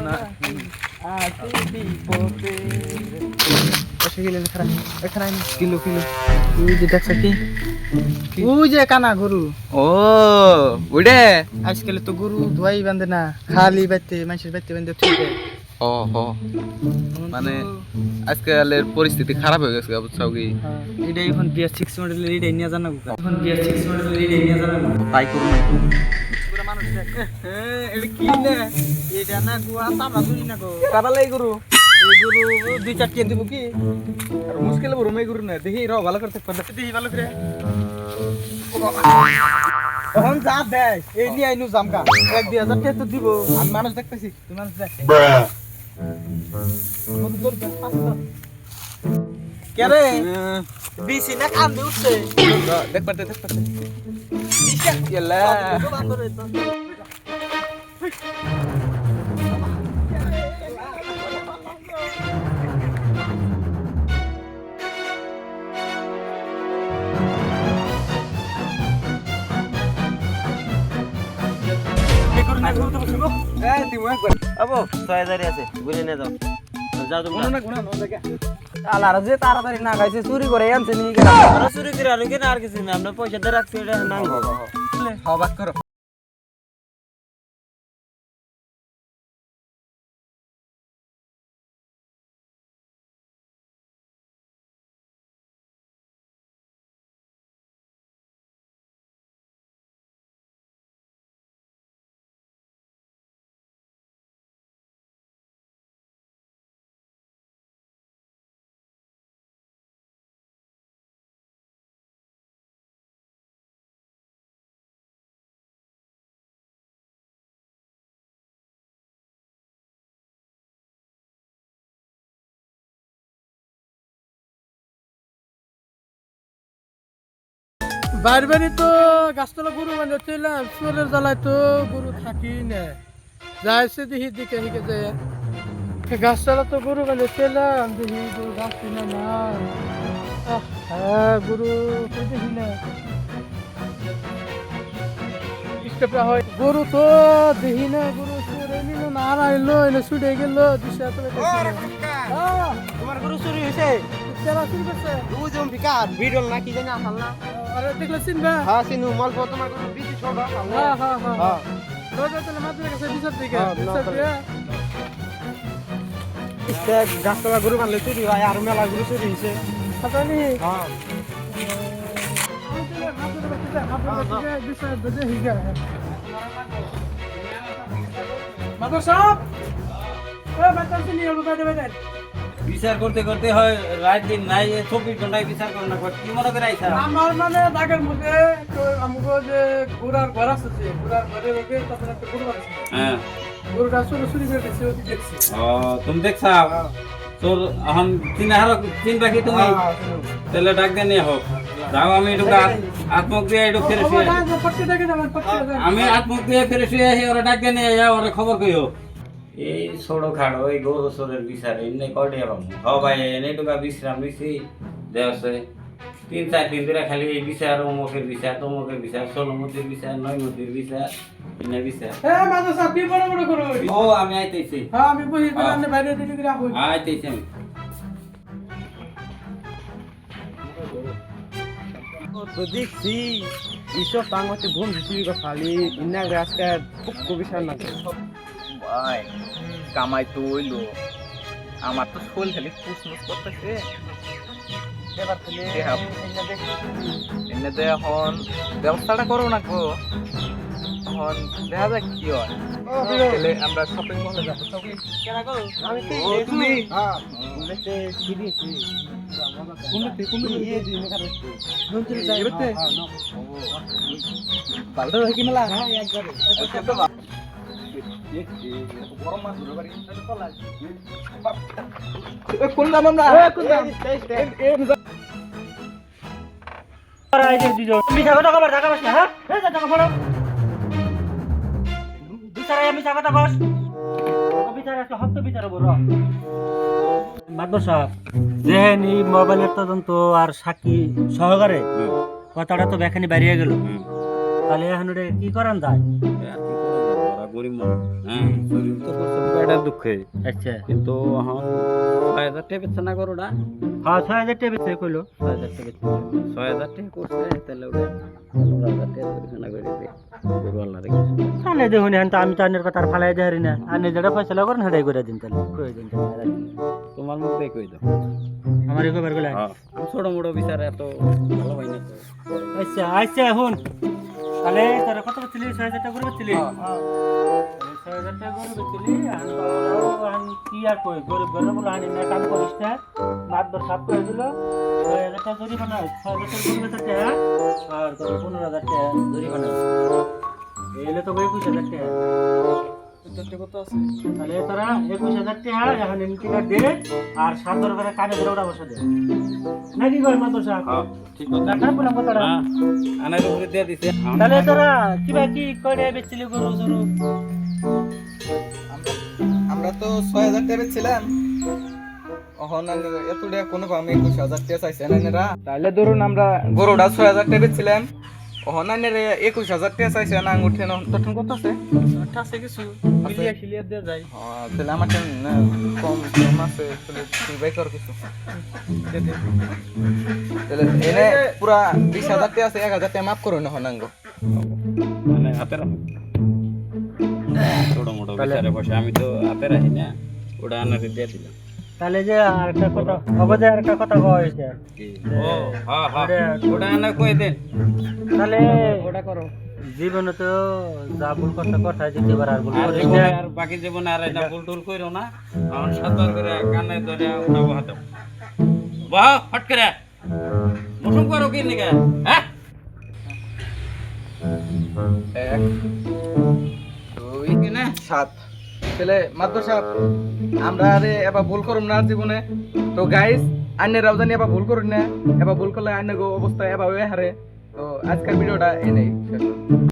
না আছি বিপদে এসে গেলেন খারাপ এখানে কিলো কিলো তুই যে দেখছ কি ওই যে কানা গরু ও ওইডে আজকাল তো গরু ধোয়াই বাঁধে না খালি বাইতে মানুষের বাইতে বাঁধে ঠিক ও হো মানে আজকালের পরিস্থিতি খারাপ হয়ে গেছে বুঝছো কি এটা এখন বিয়ার 6 মডেলের এটাই নিয়ে জানা এখন বিয়ার 6 মডেলের এটাই নিয়ে জানা তাই করুন পুরো মানুষ দেখ এটা কি না এটা না গোয়া তামা শুনি না গো কাবালাই গরু এই গরু দুই চারটি দিব কি আর মুশকিল বড় মেয়ে গরু না দেখি র ভালো করতে পারবে দেখি ভালো করে এখন যা দেখ এই নিয়ে আইনু জামকা 1-2000 টাকা তো দিব আমি মানুষ দেখতেছি তুই মানুষ দেখ কে রে বিসি না কান দিয়ে উঠছে দেখ পাতে বিশা কেলা আবো 6000 আছে বুঝে নে যাও যাও তোমরা না গুনা না দেখে আলার যে তাড়াতাড়ি না গাইছে চুরি করে আনছে নি কেন আমরা চুরি করে আর কেন আর কিছু না আমরা পয়সা দিয়ে রাখছি এটা না হবাক করো বারবারই তো গাছতলা গরু মানে চললাম চোরের জ্বালায় তো গরু থাকি না যাইছে দেখি দিকে হিকে যায় গাছতলা তো গরু মানে চললাম দেখি গরু গাছ কিনা না হ্যাঁ গরু দেখি না হয় গরু তো দেখি না গরু চোরে নিল না আর আইলো এনে ছুটে গেল দিশা তো তোমার গরু চুরি হইছে চেলা চুরি করছে তুই জম বিকার ভিডিও না কি জানি আসল না আরে দেখলে চিনবা হ্যাঁ সিনু মালপ তোমার গরু বিচি ছোট হ্যাঁ হ্যাঁ হ্যাঁ রোজ তাহলে মাঝে কাছে বিচার দিকে বিচার দিয়ে গাছতলা গরু বানলে চুরি হয় আর মেলা গরু চুরি হইছে খাতানি হ্যাঁ বিচার করতে করতে হয় রাত দিন নাই 24 ঘন্টায় বিচার করে না কি মনে করে আইছা আমার মানে দাগের মধ্যে আমাকে যে ঘোড়ার ঘর আছে যে ঘোড়ার ঘরে রেখে তারপরে একটা গরু আছে হ্যাঁ গরুটা চুরি করে দিচ্ছে ওই দেখছি ও তুমি দেখছা তোর এখন চিন বাকি তুমি তাহলে ডাক দিয়ে নিয়ে হোক যাও আমি একটু আত্মক দিয়ে একটু ফিরে শুয়ে আমি আত্মক দিয়ে ফিরে শুয়ে আসি ওরা ডাক দিয়ে নিয়ে যাও ওরা খবর কইও এই ছোড়ো খাড়ো এই গরু চোরের বিচার এমনি কটে পাবো হ ভাই এনে টুকা বিশ্রাম নিছি দেওয়াছে 3-4 দিন ধরে খালি এই বিচার অমুকের বিচার তমুকের বিচার ষোলমতির বিচার নয়মতির বিচার এনে বিচার ও আমি আইতেছি আইতেছি আমি তো দেখছি এইসব টাঙ্গতে ঘুম দিচ্ছি খালি ইন্না আজকে খুব বিচার না ভাই কামাই তো হইলো আমার তো শোল খালি পুষমুস করতেছে এনে দে এখন ব্যবস্থাটা করো না গো এখন দেখা যাক কি হয় তাহলে আমরা শপিং মলে যাবো তুমি ভালো থাকি মেলা কোন দাম আমরা কোন দাম মিছা কথা কবার টাকা পাস না হ্যাঁ টাকা ফোড়ো বিচারে মিছা কথা কস বিচারে একটা হত্য বিচার বড় মাদবর সাহেব যেহেন এই মোবাইলের তদন্ত আর সাক্ষী সহকারে কথাটা তো বেখানি বেরিয়ে গেল তাহলে এখন কি করান যায় গরিব মানুষ হ্যাঁ দুঃখে আচ্ছা কিন্তু এখন 6,000 টাকা বেচছে না গরুটা হ্যাঁ 6,000 টাকা বেচে কইলো 6,000 টাকা বেচছে 6,000 টাকা করছে তাহলে ওটা 15,000 টাকা বেচনা করে দিবে গরু আল্লাহ রেখেছে তাহলে দেখুন এখন তো আমি তো আনের কথা আর ফালাই দেহারি না আনে যেটা ফয়সালা করেন সেটাই করে দিন তাহলে প্রয়োজন তাহলে তোমার মুখ দিয়ে কই দাও আমার একবার গেলে আমি ছোট মোটো বিচার এত ভালো হয় না তো আচ্ছা আচ্ছা এখন তাহলে তোরা কত বেচলি 6,000 টাকা করে বেচলি 6,000 টাকা করে বেচলি আর কি আর কই গরিব গরিব বলে আনি না কাম করিস না মাতবার সাফ করে দিল 6,000 টাকা জরিমানা 6,000 টাকা করে বেচতে আর তোর 15,000 টাকা জরিমানা এলে তো 21,000 টাকা কত আছে তাহলে তোরা 21,000 টাকা এখন এমটিটা দে আর 7 করে কানে ধরে ওটা বসে দে নাকি কই মাতবার সাহেব হ্যাঁ ঠিক কথা টাকা পুরা কথাটা হ্যাঁ আনার উপরে দিয়ে দিছে তাহলে তোরা কিবা কি করে বেচলি গরু জরু আমরা তো 6,000 টাকা ছিলাম এখন এত টাকা কোনো আমি 21,000 টাকা চাইছেন এনারা তাহলে ধরুন আমরা গরুটা 6,000 টাকা ছিলাম এখন এনারা 21,000 টাকা চাইছে না উঠে না তখন কত আছে আছে কিছু মিলিয়া খিলিয়া দিয়ে যায় হ্যাঁ তাহলে আমার কম কম আছে তাহলে তুই বাই কর কিছু তাহলে এনে পুরা 20,000 টাকা আছে 1,000 টাকা মাফ করো না হনাঙ্গ মানে হাতে রাখো ছোট মোটো বিচারে বসে আমি তো হাতে রাখি না ওটা আনারে দিয়ে দিলাম তাহলে যে আরেকটা কথা অবদে আরেকটা কথা কওয়া হয়েছে ও হ্যাঁ হ্যাঁ ওটা আনা কই দেন তাহলে ওটা করো জীবনে তো যা ভুল করতে কথা যেতেবার আর ভুল আর করিস জীবনে না আর বাকি জীবনে আর এটা ভুল টুল কইরো না আমার সাতবার করে কানে ধরে উঠাবো হাতে বাহ ফট করে মুসুম করো কি নিকে হ্যাঁ 1 2 7 তাহলে মাদ্রাস সাহেব আমরা আরে এবার ভুল করুম না জীবনে তো গাইস আন্যরাও জানি এবার ভুল করুন না এবার ভুল করলে আন্যগো অবস্থা এবার হয়ে হারে তো আজকের ভিডিওটা এনেই শেষ